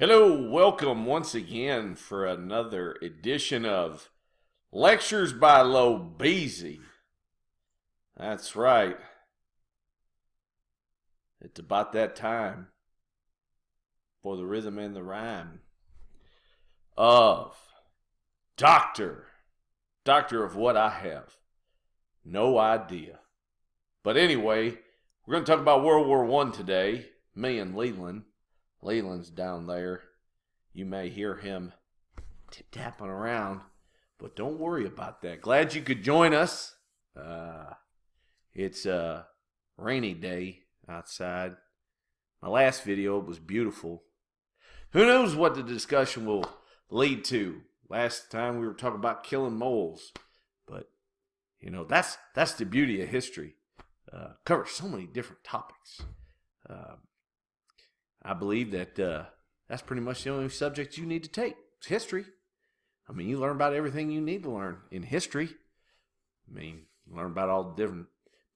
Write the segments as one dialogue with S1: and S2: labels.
S1: Hello, welcome once again for another edition of Lectures by LOB-EZ. That's right. It's about that time for the rhythm and the rhyme of Doctor of what I have no idea. But anyway, we're going to talk about World War I today, me and Leland. Leland's down there. You may hear him tip-tapping around, but don't worry about that. Glad you could join us. It's a rainy day outside. My last video was beautiful. Who knows what the discussion will lead to? Last time we were talking about killing moles, but you know that's the beauty of history. Covers so many different topics. I believe that that's pretty much the only subject you need to take. It's history. I mean, you learn about everything you need to learn in history. I mean, you learn about all the different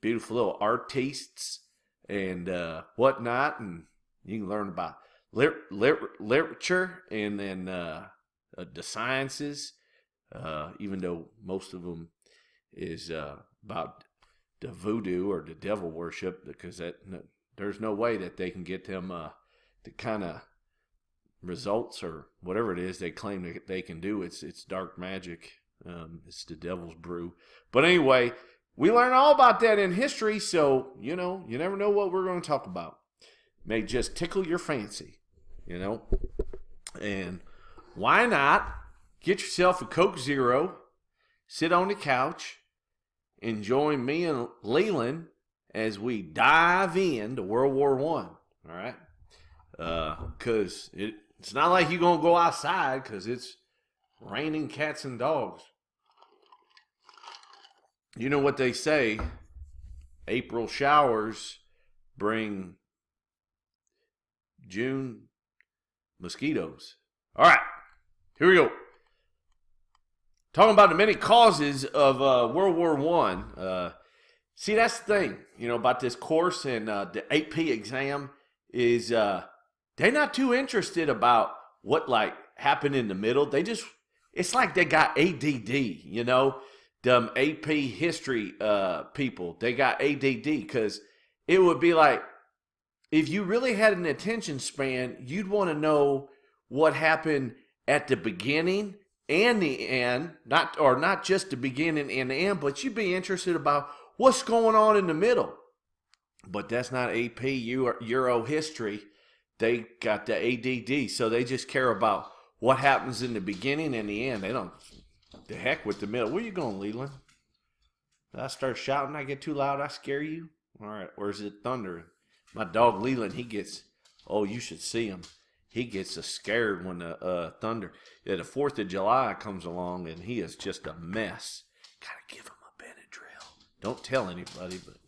S1: beautiful little artistes and whatnot, and you can learn about literature and then the sciences, even though most of them is about the voodoo or the devil worship, because there's no way that they can get them the kind of results or whatever it is they claim that they can do. It's dark magic. It's the devil's brew. But anyway, we learn all about that in history, so you never know what we're going to talk about. May just tickle your fancy, and why not get yourself a Coke Zero, sit on the couch, and join me and Leland as we dive into World War I. All right? Because it's not like you're going to go outside because it's raining cats and dogs. You know what they say, April showers bring June mosquitoes. All right, here we go. Talking about the many causes of World War I. See, that's the thing, about this course and the AP exam is they're not too interested about what happened in the middle. It's like they got ADD, them AP history people. They got ADD because it would be like, if you really had an attention span, you'd want to know what happened at the beginning and the end, not just the beginning and the end, but you'd be interested about what's going on in the middle. But that's not AP Euro history. They got the ADD, so they just care about what happens in the beginning and the end. They don't, the heck with the middle. Where you going, Leland? Did I start shouting? I get too loud, I scare you? All right, or is it thunder? My dog Leland, he gets, you should see him. He gets scared when the thunder. Yeah, the 4th of July comes along, and he is just a mess. Gotta give him a Benadryl. Don't tell anybody, but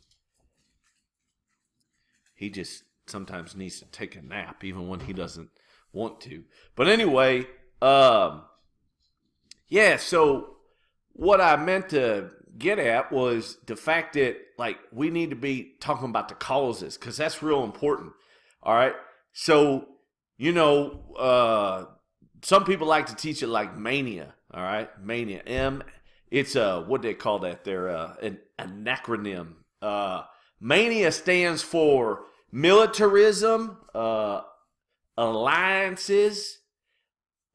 S1: he just sometimes needs to take a nap, even when he doesn't want to. But anyway, so what I meant to get at was the fact that, we need to be talking about the causes, because that's real important. All right? So, some people like to teach it like mania. All right? Mania. It's what they call that? They're an acronym. Mania stands for militarism, alliances,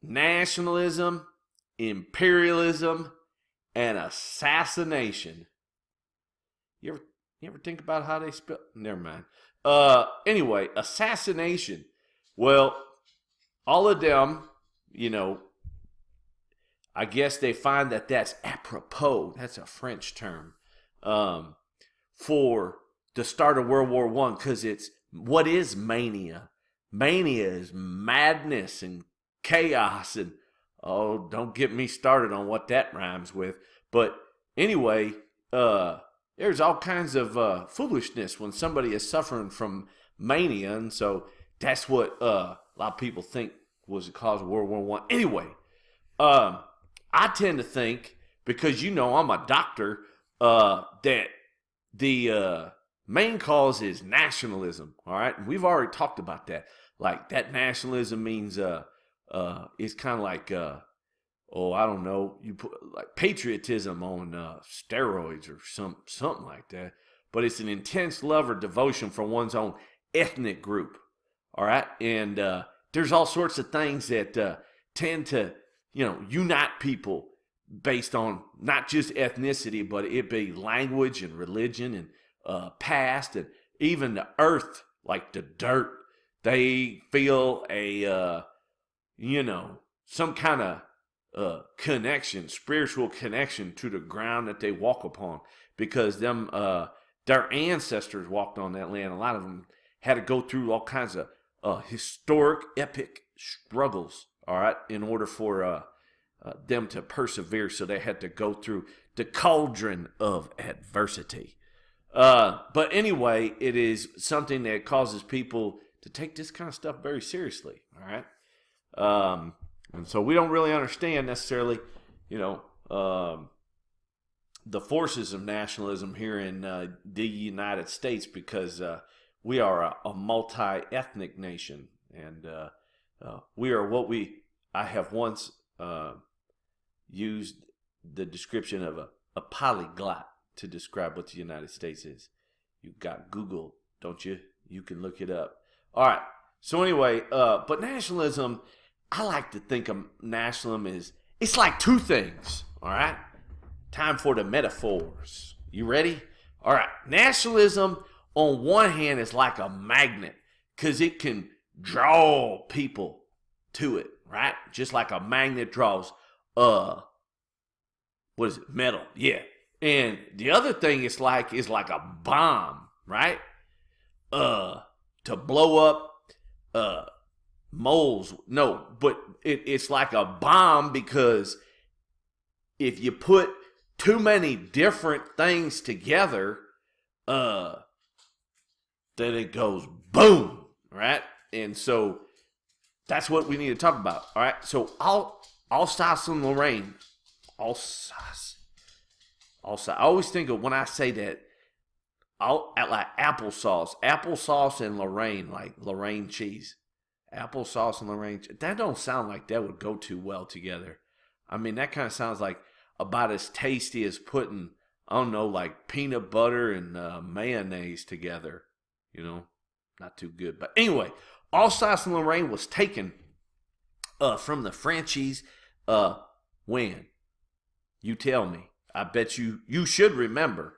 S1: nationalism, imperialism, and assassination. You ever think about how they spell? Never mind. Anyway, assassination. Well, all of them, I guess they find that that's apropos. That's a French term. For the start of World War I, because what is mania? Mania is madness and chaos, and don't get me started on what that rhymes with. But anyway, there's all kinds of foolishness when somebody is suffering from mania, and so that's what a lot of people think was the cause of World War I. Anyway, I tend to think, because I'm a doctor, that the main cause is nationalism. All right, and we've already talked about that. Like that nationalism means it's kind of like oh, I don't know, you put like patriotism on steroids or something like that. But it's an intense love or devotion for one's own ethnic group. All right, and there's all sorts of things that tend to, unite people based on not just ethnicity, but it be language and religion and past and even the earth, like the dirt. They feel some kind of connection, spiritual connection to the ground that they walk upon, because their ancestors walked on that land. A lot of them had to go through all kinds of historic, epic struggles, all right, in order for them to persevere. So they had to go through the cauldron of adversity. But anyway, it is something that causes people to take this kind of stuff very seriously, all right? And so we don't really understand necessarily, the forces of nationalism here in the United States, because we are a multi-ethnic nation, and we are I have once used the description of a polyglot to describe what the United States is. You got Google, don't you? You can look it up. All right. So anyway, but nationalism, I like to think of nationalism it's like two things. All right. Time for the metaphors. You ready? All right. Nationalism, on one hand, is like a magnet because it can draw people to it, right? Just like a magnet draws, metal. Yeah. And the other thing is like a bomb, right? To blow up moles. No, but it's like a bomb, because if you put too many different things together, then it goes boom, right? And so that's what we need to talk about. All right. So Alsace and Lorraine. Alsace. I always think of, when I say that, like applesauce and Lorraine, like Lorraine cheese. Applesauce and Lorraine cheese. That don't sound like that would go too well together. I mean, that kind of sounds like about as tasty as putting, I don't know, like peanut butter and mayonnaise together. Not too good. But anyway, Alsace and Lorraine was taken from the Frenchies when? You tell me. I bet you should remember.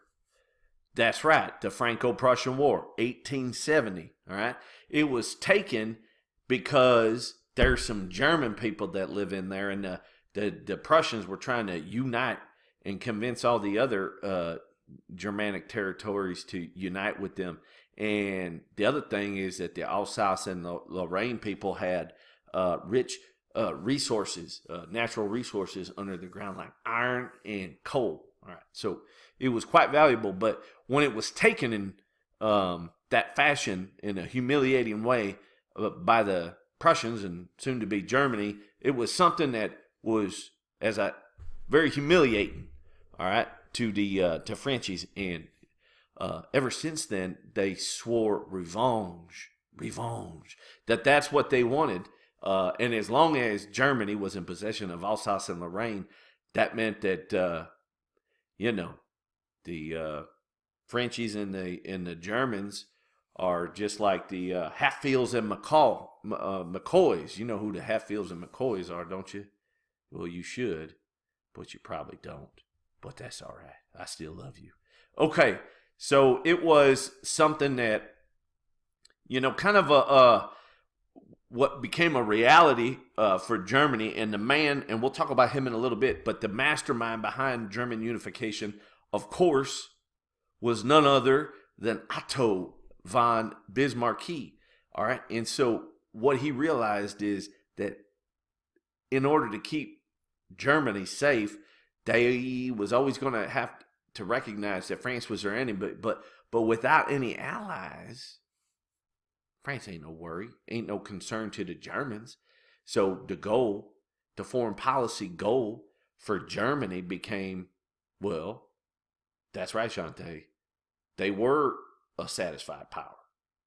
S1: That's right, the Franco-Prussian War, 1870, all right? It was taken because there's some German people that live in there, and the Prussians were trying to unite and convince all the other Germanic territories to unite with them. And the other thing is that the Alsace and the Lorraine people had rich resources, natural resources under the ground, like iron and coal. All right, so it was quite valuable. But when it was taken in that fashion, in a humiliating way, by the Prussians and soon to be Germany, it was something that was very humiliating. All right, to the Frenchies, and ever since then they swore revenge. That's what they wanted. And as long as Germany was in possession of Alsace and Lorraine, that meant that the Frenchies and the Germans are just like the Hatfields and McCoys. You know who the Hatfields and McCoys are, don't you? Well, you should, but you probably don't. But that's all right. I still love you. Okay, so it was something that, kind of what became a reality for Germany, and the man, and we'll talk about him in a little bit, but the mastermind behind German unification, of course, was none other than Otto von Bismarck. All right, and so what he realized is that in order to keep Germany safe, they was always going to have to recognize that France was their enemy, but without any allies, France ain't no worry, ain't no concern to the Germans. So the foreign policy goal for Germany became, well, that's right, Shante. They were a satisfied power.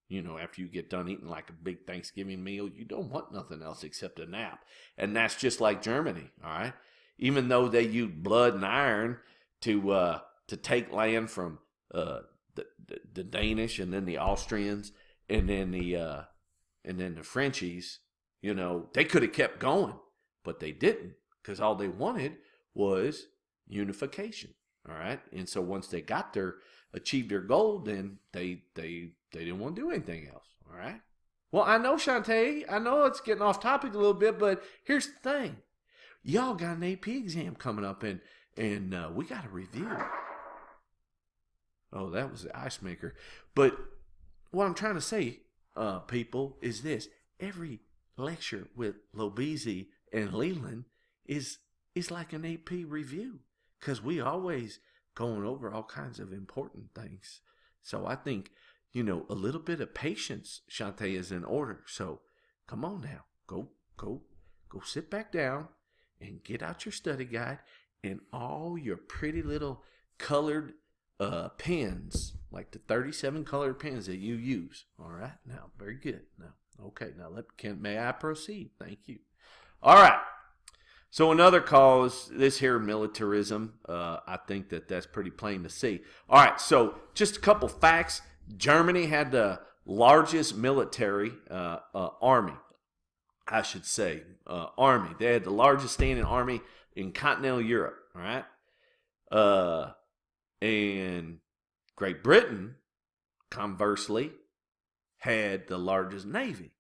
S1: You know, after you get done eating like a big Thanksgiving meal, you don't want nothing else except a nap. And that's just like Germany, all right? Even though they used blood and iron to take land from the Danish and then the Austrians and then the Frenchies, you know, they could have kept going, but they didn't, because all they wanted was unification, all right? And so once they achieved their goal, then they didn't want to do anything else, all right? Well, I know, Shantae, I know it's getting off topic a little bit, but here's the thing. Y'all got an AP exam coming up, and we got a review. Oh, that was the ice maker. But what I'm trying to say, people, is this. Every lecture with LOB-EZ and Leland is like an AP review, because we always going over all kinds of important things. So I think, you know, a little bit of patience, Shantae, is in order. So come on now. Go sit back down and get out your study guide and all your pretty little colored pens, like the 37 colored pens that you use. All right. Now, very good. Now, okay. Now, may I proceed? Thank you. All right. So another cause, this here militarism, I think that's pretty plain to see. All right, so just a couple facts. Germany had the largest military army, I should say, army. They had the largest standing army in continental Europe, all right? And Great Britain, conversely, had the largest navy,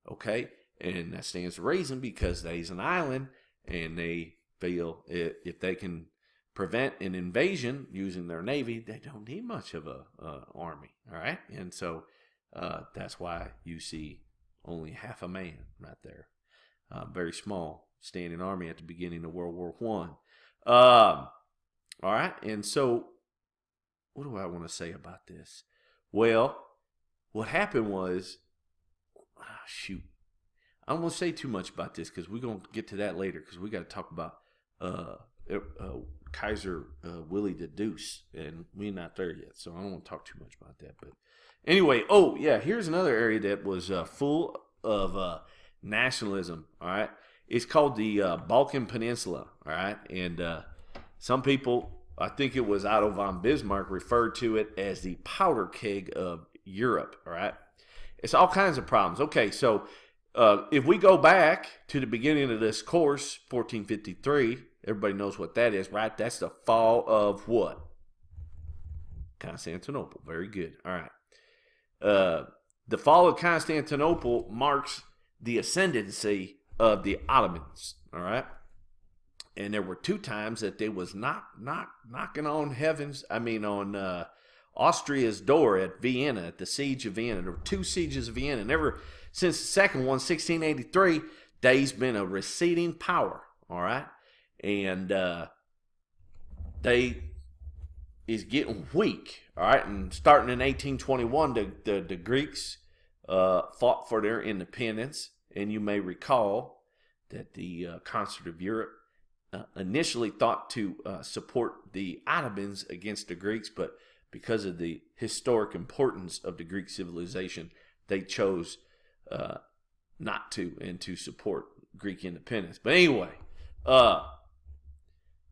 S1: okay? And that stands to reason because they's an island, and they feel if they can prevent an invasion using their navy, they don't need much of a army, all right? And so that's why you see only half a man right there. Very small standing army at the beginning of World War I. All right, and so what do I want to say about this? Well, what happened was, shoot. I don't want to say too much about this because we're going to get to that later, because we got to talk about Kaiser Willie the Deuce, and we're not there yet, so I don't want to talk too much about that. But anyway, oh yeah, here's another area that was full of nationalism. All right, it's called the Balkan Peninsula. All right, and some people, I think it was Otto von Bismarck, referred to it as the powder keg of Europe. All right, it's all kinds of problems. Okay, so if we go back to the beginning of this course, 1453, everybody knows what that is, right? That's the fall of what? Constantinople. Very good. All right. The fall of Constantinople marks the ascendancy of the Ottomans. All right. And there were two times that they was knocking on on Austria's door at Vienna, at the siege of Vienna. There were two sieges of Vienna, and ever since the second one, 1683, they's been a receding power, all right? And they is getting weak, all right? And starting in 1821, the Greeks fought for their independence, and you may recall that the Concert of Europe initially thought to support the Ottomans against the Greeks, but because of the historic importance of the Greek civilization, they chose not to, and to support Greek independence. But anyway,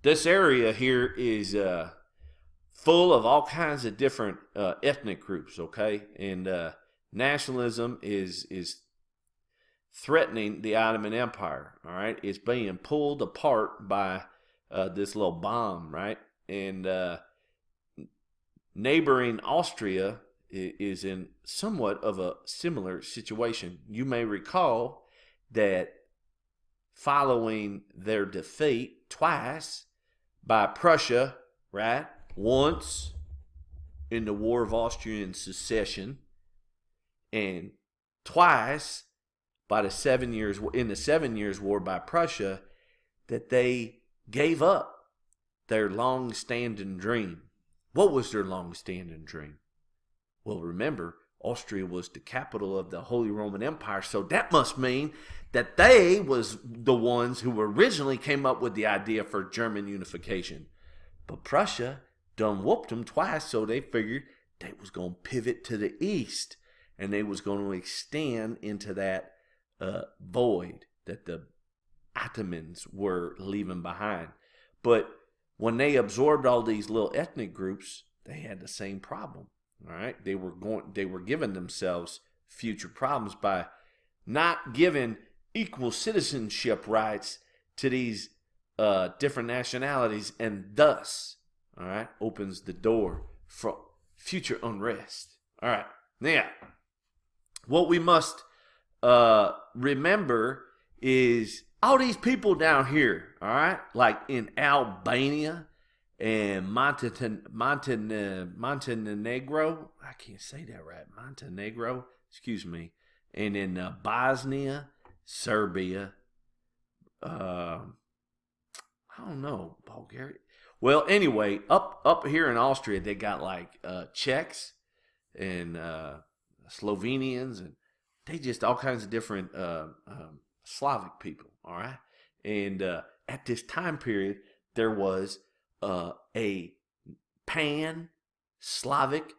S1: this area here is full of all kinds of different ethnic groups, okay? And nationalism is threatening the Ottoman Empire, all right? It's being pulled apart by this little bomb, right? And neighboring Austria is in somewhat of a similar situation. You may recall that following their defeat twice by Prussia, right? Once in the War of Austrian Succession, and twice by the 7 years war by Prussia, that they gave up their long-standing dream. What was their long-standing dream? Well, remember, Austria was the capital of the Holy Roman Empire, so that must mean that they was the ones who originally came up with the idea for German unification. But Prussia done whooped them twice, so they figured they was going to pivot to the east, and they was going to extend into that void that the Ottomans were leaving behind. But when they absorbed all these little ethnic groups, they had the same problem. All right, they were giving themselves future problems by not giving equal citizenship rights to these different nationalities, and thus, all right, opens the door for future unrest. All right, now, what we must remember is all these people down here, all right, like in Albania and Montenegro, I can't say that right, Montenegro, excuse me, and in Bosnia, Serbia, I don't know, Bulgaria. Well, anyway, up here in Austria, they got like Czechs and Slovenians, and they just all kinds of different Slavic people, all right? And at this time period, there was a pan-Slavic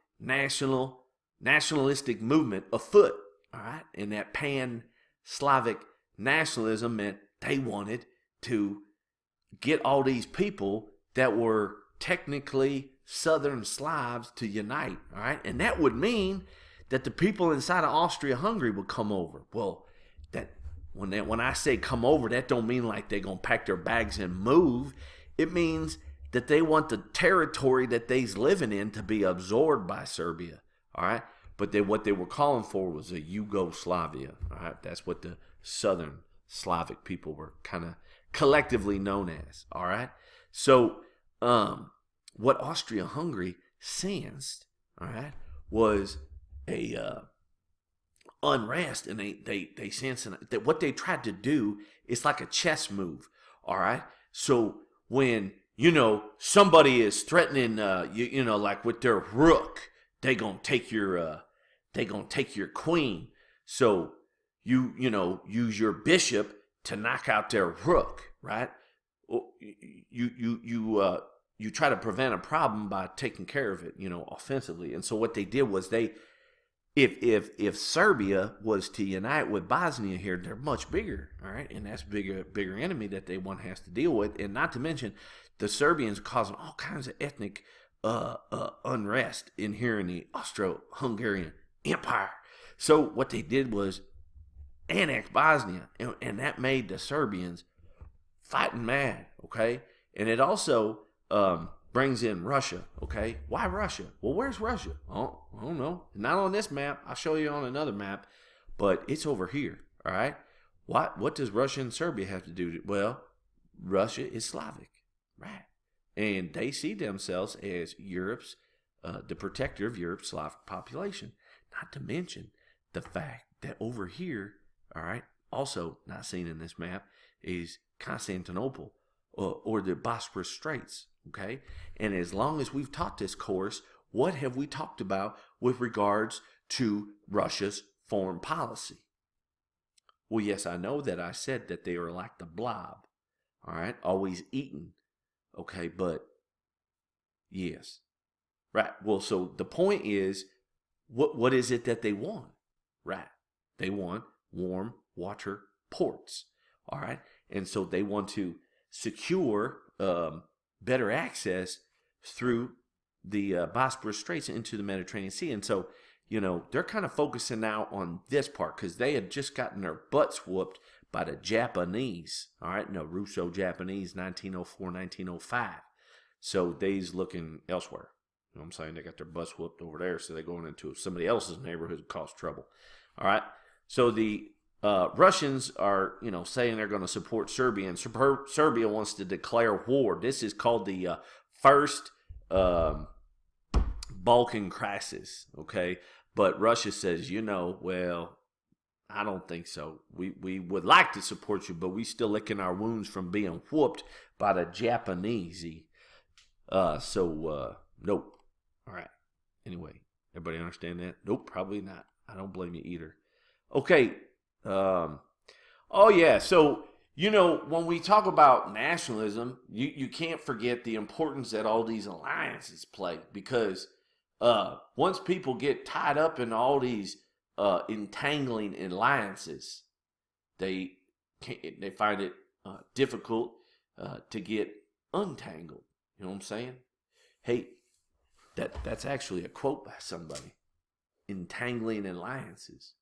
S1: nationalistic movement afoot, all right? And that pan-Slavic nationalism meant they wanted to get all these people that were technically Southern Slavs to unite, all right? And that would mean that the people inside of Austria-Hungary would come over. Well, that when I say come over, that don't mean like they're going to pack their bags and move. It means that they want the territory that they's living in to be absorbed by Serbia, all right? But what they were calling for was a Yugoslavia, all right? That's what the Southern Slavic people were kind of collectively known as, all right? So what Austria-Hungary sensed, all right, was a unrest, and they sensed that what they tried to do is like a chess move, all right? So when, somebody is threatening, like with their rook, they gonna take your queen. So you use your bishop to knock out their rook, right? You try to prevent a problem by taking care of it, offensively. And so what they did was if Serbia was to unite with Bosnia here, they're much bigger, all right? And that's bigger enemy that one has to deal with. And not to mention, the Serbians causing all kinds of ethnic unrest in the Austro-Hungarian Empire. So what they did was annex Bosnia, and that made the Serbians fighting mad, okay? And it also brings in Russia, okay? Why Russia? Well, where's Russia? Oh, I don't know. Not on this map. I'll show you on another map, but it's over here, all right? What does Russia and Serbia have to do? Well, Russia is Slavic, right? And they see themselves as Europe's, the protector of Europe's Slavic population. Not to mention the fact that over here, all right, also not seen in this map, is Constantinople or the Bosporus Straits, okay? And as long as we've taught this course, what have we talked about with regards to Russia's foreign policy? Well, yes, I know that I said that they are like the blob, all right, always eating, okay? But yes, right. Well, so the point is, what is it that they want, right? They want warm water ports, all right? And so they want to secure better access through the Bosporus Straits into the Mediterranean Sea. And so, they're kind of focusing now on this part because they had just gotten their butts whooped by the Japanese, all right? No, Russo-Japanese, 1904, 1905. So they's looking elsewhere. You know what I'm saying? They got their butts whooped over there, so they're going into somebody else's neighborhood to cause trouble. All right? So the Russians are, saying they're going to support Serbia, and Serbia wants to declare war. This is called the first Balkan crisis, okay? But Russia says, well, I don't think so. We would like to support you, but we still licking our wounds from being whooped by the Japanese. So nope. All right. Anyway, everybody understand that? Nope, probably not. I don't blame you either. Okay. Oh yeah. So when we talk about nationalism, you can't forget the importance that all these alliances play, because once people get tied up in all these entangling alliances, they find it difficult to get untangled. You know what I'm saying? Hey, that's actually a quote by somebody. Entangling alliances.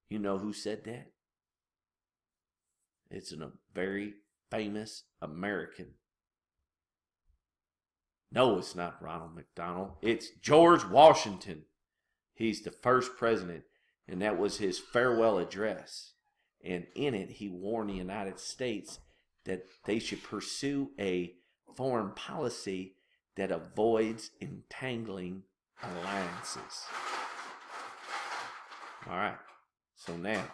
S1: You know who said that? It's a very famous American. No, it's not Ronald McDonald. It's George Washington. He's the first president, and that was his farewell address. And in it, he warned the United States that they should pursue a foreign policy that avoids entangling alliances. All right. So now,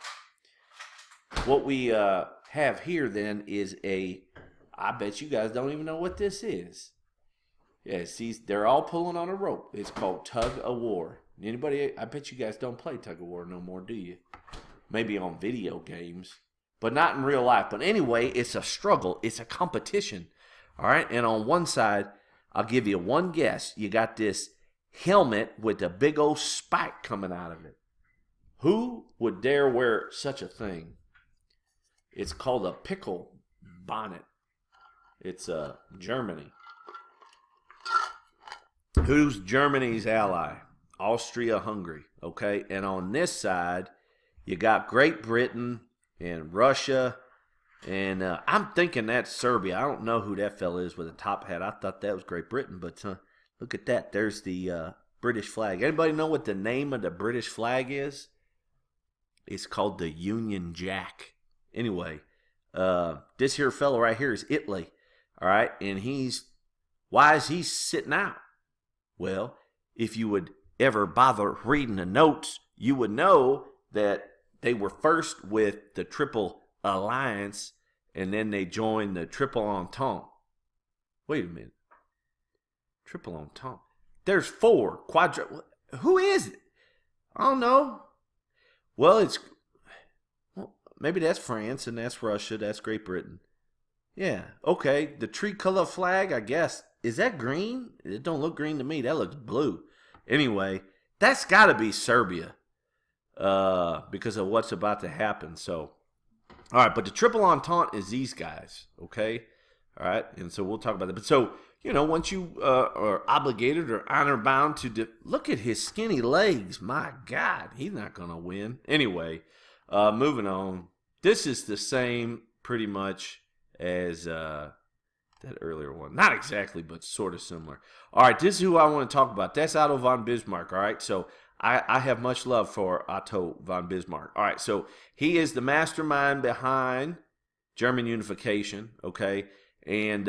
S1: what we have here then is I bet you guys don't even know what this is. Yeah, see, they're all pulling on a rope. It's called tug of war. Anybody? I bet you guys don't play tug of war no more, do you? Maybe on video games, but not in real life. But anyway, it's a struggle. It's a competition. All right, and on one side, I'll give you one guess. You got this helmet with a big old spike coming out of it. Who would dare wear such a thing? It's called a pickle bonnet. It's Germany. Who's Germany's ally? Austria-Hungary, okay? And on this side, you got Great Britain and Russia, and I'm thinking that's Serbia. I don't know who that fella is with a top hat. I thought that was Great Britain, but look at that. There's the British flag. Anybody know what the name of the British flag is? It's called the Union Jack. Anyway, this here fella right here is Italy, all right? And why is he sitting out? Well, if you would ever bother reading the notes, you would know that they were first with the Triple Alliance, and then they joined the Triple Entente. Wait a minute. Triple Entente. There's 4. Who is it? I don't know. Well, maybe that's France, and that's Russia, that's Great Britain. Yeah, okay. The tricolor flag, I guess. Is that green? It don't look green to me. That looks blue. Anyway, that's got to be Serbia because of what's about to happen. So, all right, but the Triple Entente is these guys, okay? All right, and so we'll talk about that. But so, once you are obligated or honor-bound to look at his skinny legs. My God, he's not going to win. Anyway, moving on. This is the same pretty much as that earlier one. Not exactly, but sort of similar. All right, this is who I want to talk about. That's Otto von Bismarck, all right? So I have much love for Otto von Bismarck. All right, so he is the mastermind behind German unification, okay? And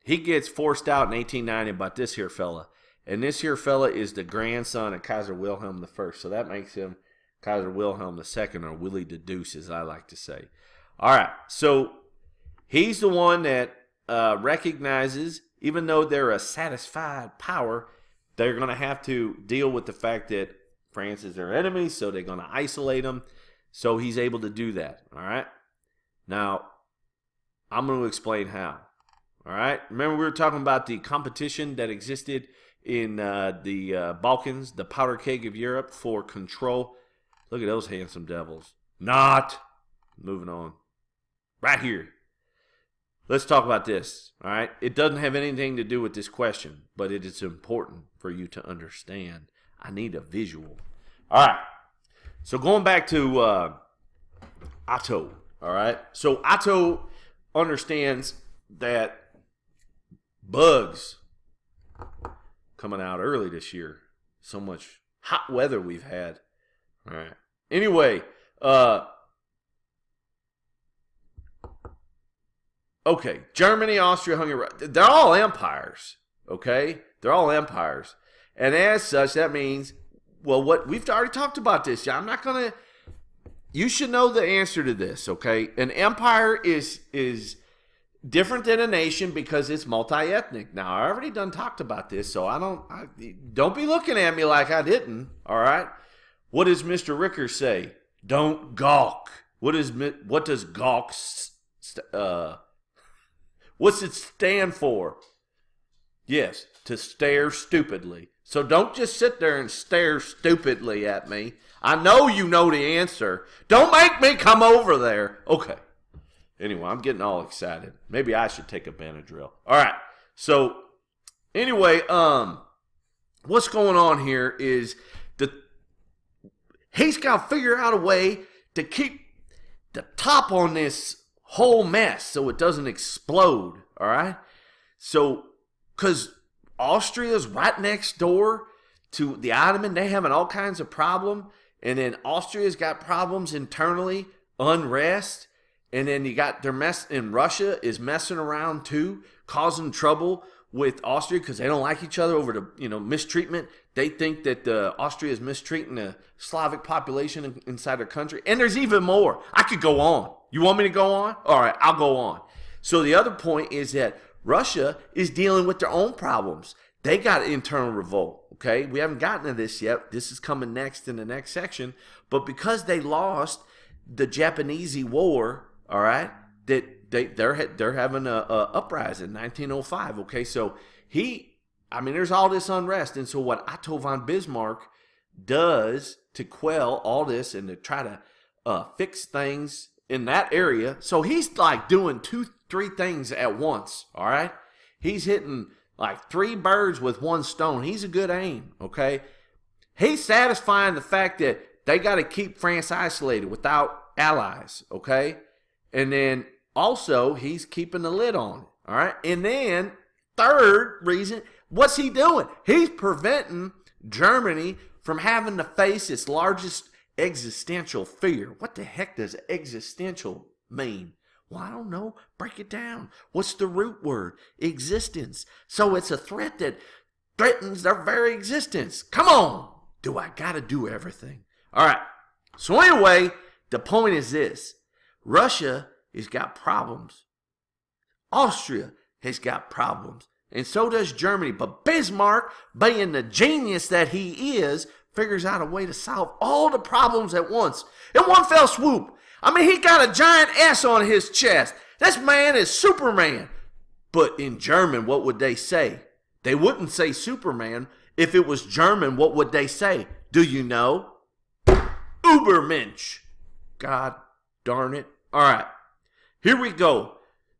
S1: he gets forced out in 1890 by this here fella. And this here fella is the grandson of Kaiser Wilhelm I. So that makes him Kaiser Wilhelm II, or Willie the Deuce, as I like to say. All right, so he's the one that recognizes, even though they're a satisfied power, they're going to have to deal with the fact that France is their enemy, so they're going to isolate them. So he's able to do that, all right? Now, I'm going to explain how, all right? Remember we were talking about the competition that existed in the Balkans, the powder keg of Europe for control. Look at those handsome devils. Not. Moving on. Right here. Let's talk about this, all right? It doesn't have anything to do with this question, but it is important for you to understand. I need a visual. All right. So going back to Otto, all right? So Otto understands that bugs coming out early this year. So much hot weather we've had. All right. Anyway, okay, Germany, Austria, Hungary, they're all empires, okay? They're all empires. And as such, that means, well, what we've already talked about this. I'm not going to, you should know the answer to this, okay? An empire is different than a nation because it's multi-ethnic. Now, I already done talked about this, so don't be looking at me like I didn't, all right? What does Mr. Ricker say? Don't gawk. What does gawk what's it stand for? Yes, to stare stupidly. So don't just sit there and stare stupidly at me. I know you know the answer. Don't make me come over there. Okay. Anyway, I'm getting all excited. Maybe I should take a Benadryl. All right. So anyway, what's going on here is he's got to figure out a way to keep the top on this whole mess so it doesn't explode. All right. So, because Austria's right next door to the Ottoman, they having all kinds of problem, and then Austria's got problems internally, unrest, and then you got their mess in Russia is messing around too, causing trouble with Austria because they don't like each other over the mistreatment. They think that Austria is mistreating the Slavic population inside their country, and there's even more. I could go on. You want me to go on? All right, I'll go on. So the other point is that Russia is dealing with their own problems. They got internal revolt, okay? We haven't gotten to this yet. This is coming next in the next section. But because they lost the Japanese war, all right, that they're having a uprising in 1905, okay? So there's all this unrest. And so what Otto von Bismarck does to quell all this and to try to fix things in that area. So he's like doing 2-3 things at once, all right? He's hitting like 3 birds with 1 stone. He's a good aim, okay? He's satisfying the fact that they got to keep France isolated without allies, okay? And then also he's keeping the lid on it, all right? And then third reason, what's he doing? He's preventing Germany from having to face its largest existential fear. What the heck does existential mean? Well, I don't know. Break it down. What's the root word? Existence. So it's a threat that threatens their very existence. Come on. Do I got to do everything? All right. So anyway, the point is this. Russia has got problems. Austria has got problems. And so does Germany. But Bismarck, being the genius that he is, figures out a way to solve all the problems at once. In one fell swoop. I mean, he got a giant S on his chest. This man is Superman. But in German, what would they say? They wouldn't say Superman. If it was German, what would they say? Do you know? Übermensch. God darn it. All right. Here we go.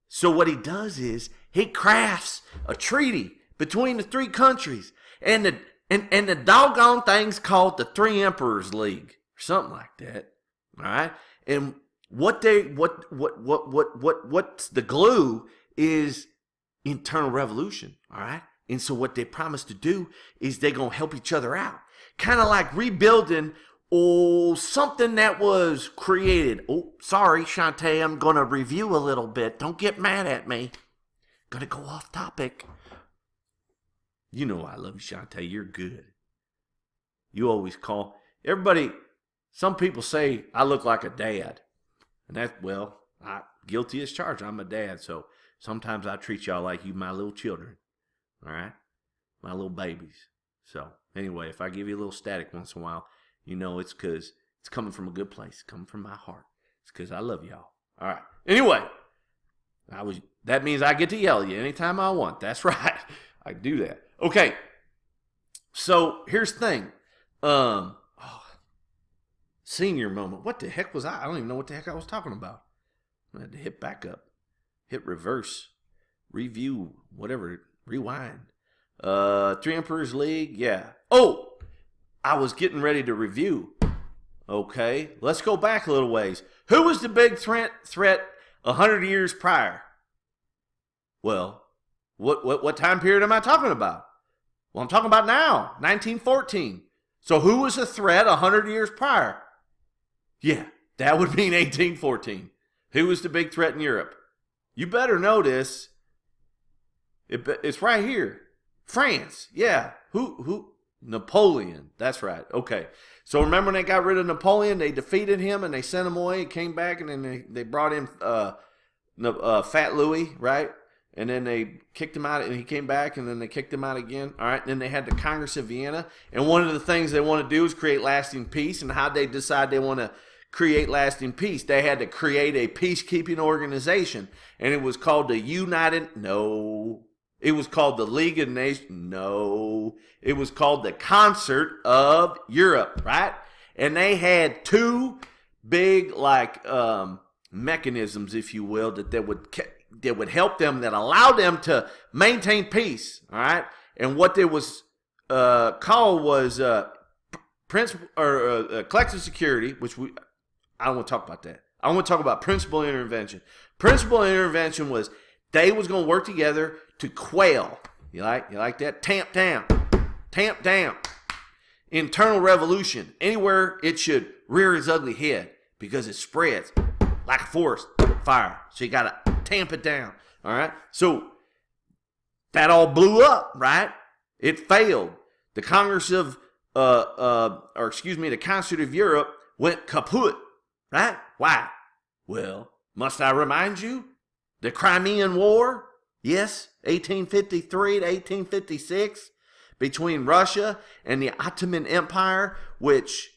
S1: So what he does is he crafts a treaty between the 3 countries. And the doggone thing's called the Three Emperors League. Or something like that. All right? And what's the glue is internal revolution, all right? And so what they promise to do is they're going to help each other out. Kind of like rebuilding something that was created. Oh, sorry, Shantae, I'm going to review a little bit. Don't get mad at me. Going to go off topic. You know I love you, Shantae. You're good. You always call. Everybody, some people say I look like a dad. And I'm guilty as charged. I'm a dad, so sometimes I treat y'all like you my little children. All right? My little babies. So, anyway, if I give you a little static once in a while, you know it's because it's coming from a good place. Coming from my heart. It's because I love y'all. All right. Anyway, that means I get to yell at you anytime I want. That's right. I do that. Okay. So, here's the thing. Senior moment. What the heck was I? I don't even know what the heck I was talking about. I had to hit back up. Hit reverse. Review. Whatever. Rewind. Three Emperors League. Yeah. Oh! I was getting ready to review. Okay. Let's go back a little ways. Who was the big threat 100 years prior? Well, what time period am I talking about? Well, I'm talking about now. 1914. So who was a threat 100 years prior? Yeah, that would mean 1814. Who was the big threat in Europe? You better know this. It's right here. France. Yeah. Who? Napoleon. That's right. Okay. So remember when they got rid of Napoleon, they defeated him and they sent him away. He came back and then they brought in Fat Louis, right? And then they kicked him out, and he came back, and then they kicked him out again. All right, and then they had the Congress of Vienna, and one of the things they want to do is create lasting peace. And how they decide they want to create lasting peace? They had to create a peacekeeping organization, and it was called the It was called the League of Nations. No, it was called the Concert of Europe, right? And they had two big mechanisms, if you will, that would help them, that allowed them to maintain peace. All right, and what they was called was collective security, which I don't want to talk about that. I want to talk about principal intervention. Principal intervention was they was going to work together to quail. You like that? Tamp down. Internal revolution. Anywhere it should rear its ugly head because it spreads like a forest fire. So you got to tamp it down. All right. So that all blew up, right? It failed. The Congress of, the Concert of Europe went kaput, right? Why? Well, must I remind you? The Crimean War, yes, 1853 to 1856, between Russia and the Ottoman Empire, which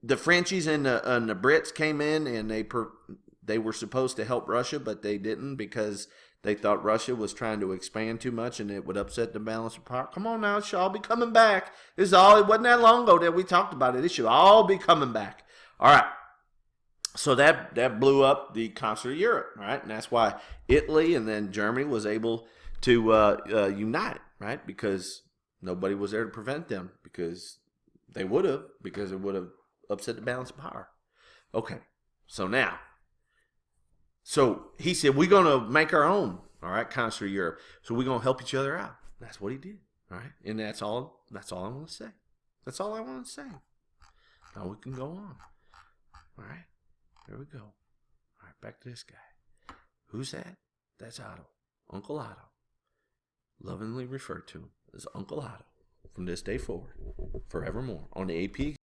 S1: the Frenchies and the Brits came in, and they were supposed to help Russia, but they didn't because they thought Russia was trying to expand too much and it would upset the balance of power. Come on now, it should all be coming back. It wasn't that long ago that we talked about it. It should all be coming back. All right. So that blew up the Concert of Europe, right? And that's why Italy and then Germany was able to unite, right? Because nobody was there to prevent them, because it would have upset the balance of power. Okay, so he said, we're going to make our own, all right, Concert of Europe. So we're going to help each other out. That's what he did, all right? And that's all I want to say. That's all I want to say. Now we can go on, all right? There we go. All right, back to this guy. Who's that? That's Otto. Uncle Otto. Lovingly referred to as Uncle Otto from this day forward, forevermore, on the AP